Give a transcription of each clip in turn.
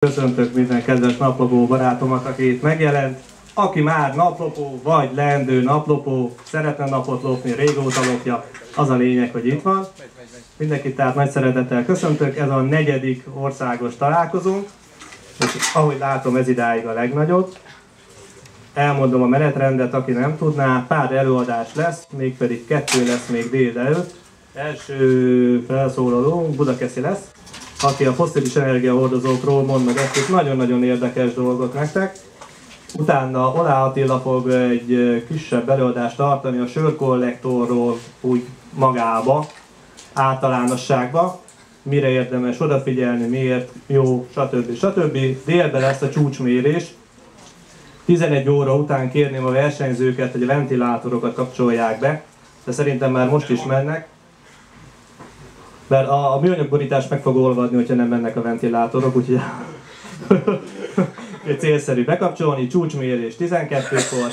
Köszöntök minden kedves naplopó barátomat, aki itt megjelent. Aki már naplopó vagy leendő naplopó, szeretne napot lopni, régóta lopja, az a lényeg, hogy itt van. Mindenkit tehát nagy szeretettel köszöntök, ez a 4. országos találkozónk, és ahogy látom, ez idáig a legnagyobb. Elmondom a menetrendet, aki nem tudná, pár előadás lesz, mégpedig 2 lesz még délelőtt. Első felszólalónk Budakeszi lesz, aki a fosszilis energiahordozókról mond meg egy nagyon-nagyon érdekes dolgot nektek. Utána Olá Attila fog egy kisebb előadást tartani a sörkollektorról úgy magába, általánosságba. Mire érdemes odafigyelni, miért jó, stb. Délben lesz a csúcsmérés. 11 óra után kérném a versenyzőket, hogy a ventilátorokat kapcsolják be, de szerintem már most is mennek. Mert a műanyagborítás meg fog olvadni, hogyha nem mennek a ventilátorok, úgyhogy célszerű bekapcsolni. Csúcsmérés 12-kor,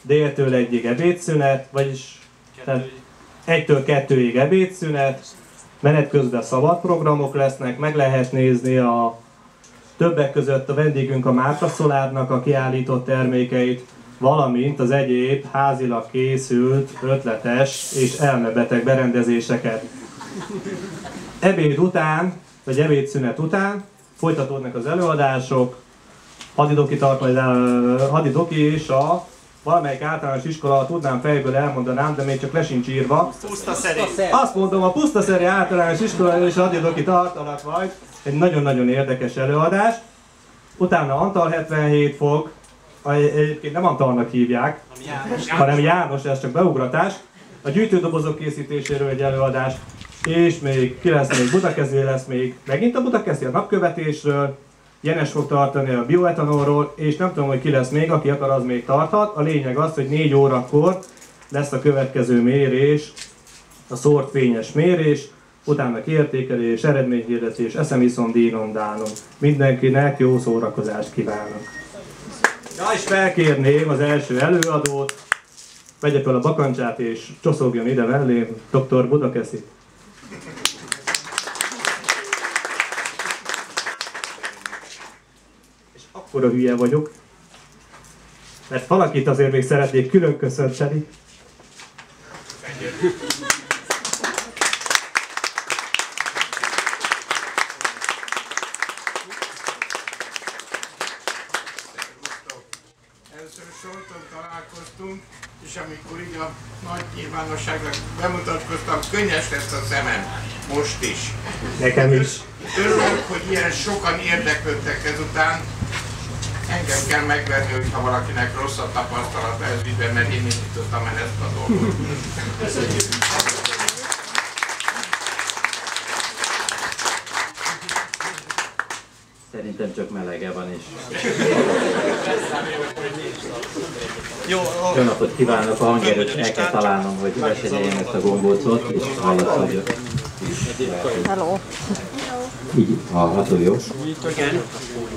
déltől 1-ig ebédszünet, vagyis 1-től 2-ig ebédszünet, menet közben szabad programok lesznek, meg lehet nézni a többek között a vendégünk a Mátra Szolárnak a kiállított termékeit, valamint az egyéb házilag készült, ötletes és elmebeteg berendezéseket. Ebéd után, vagy ebédszünet után folytatódnak az előadások, hadidoki és a valamelyik általános iskola, tudnám fejből elmondanám, de még csak le sincs írva. Pusztaszeri. Azt mondom, a Pusztaszeri általános iskola és a hadidoki tartanak majd. Egy nagyon-nagyon érdekes előadás. Utána Antal 77 fog, egyébként nem Antalnak hívják, hanem János, ez csak beugratás. A gyűjtődobozok készítéséről egy előadás, és még ki lesz, még Budakeszi lesz még, megint a Budakeszi a napkövetésről, Jenes fog tartani a bioetanolról, és nem tudom, hogy ki lesz még, aki akar, az még tarthat. A lényeg az, hogy 4 órakor lesz a következő mérés, a szórt fényes mérés, utána kiértékelés, eredményhirdetés, eszemiszom, dínom, dánom. Mindenkinek jó szórakozást kívánok! Ja, és felkérném az első előadót, vegye fel a bakancsát és csoszogjon ide mellém, dr. Budakeszi. És akkora hülye vagyok, mert valakit azért még szeretnék külön köszönteni. Először Solton találkoztunk, és amikor így a nagy nyilvánosságnak bemutatkoztam, könnyes lett a szemem, most is. Nekem is. Örülök, hogy ilyen sokan érdeklődtek ezután. Engem kell megverni, hogyha valakinek rossz a tapasztalata ez ügyben, mert én indítottam el ezt a dolgot. Köszönjük! Szerintem csak melege van is. Jó napot kívánok, a hangerőt el kell találnom, hogy besenyeljem ezt a gombócot, és hallatszódjon. Hello. Így hallható, jó?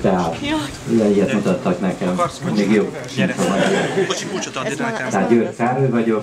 Tehát, ilyet mutattak nekem, még jó. Bocsi, kulcsot adni nekem. Tehát Győr Károly vagyok.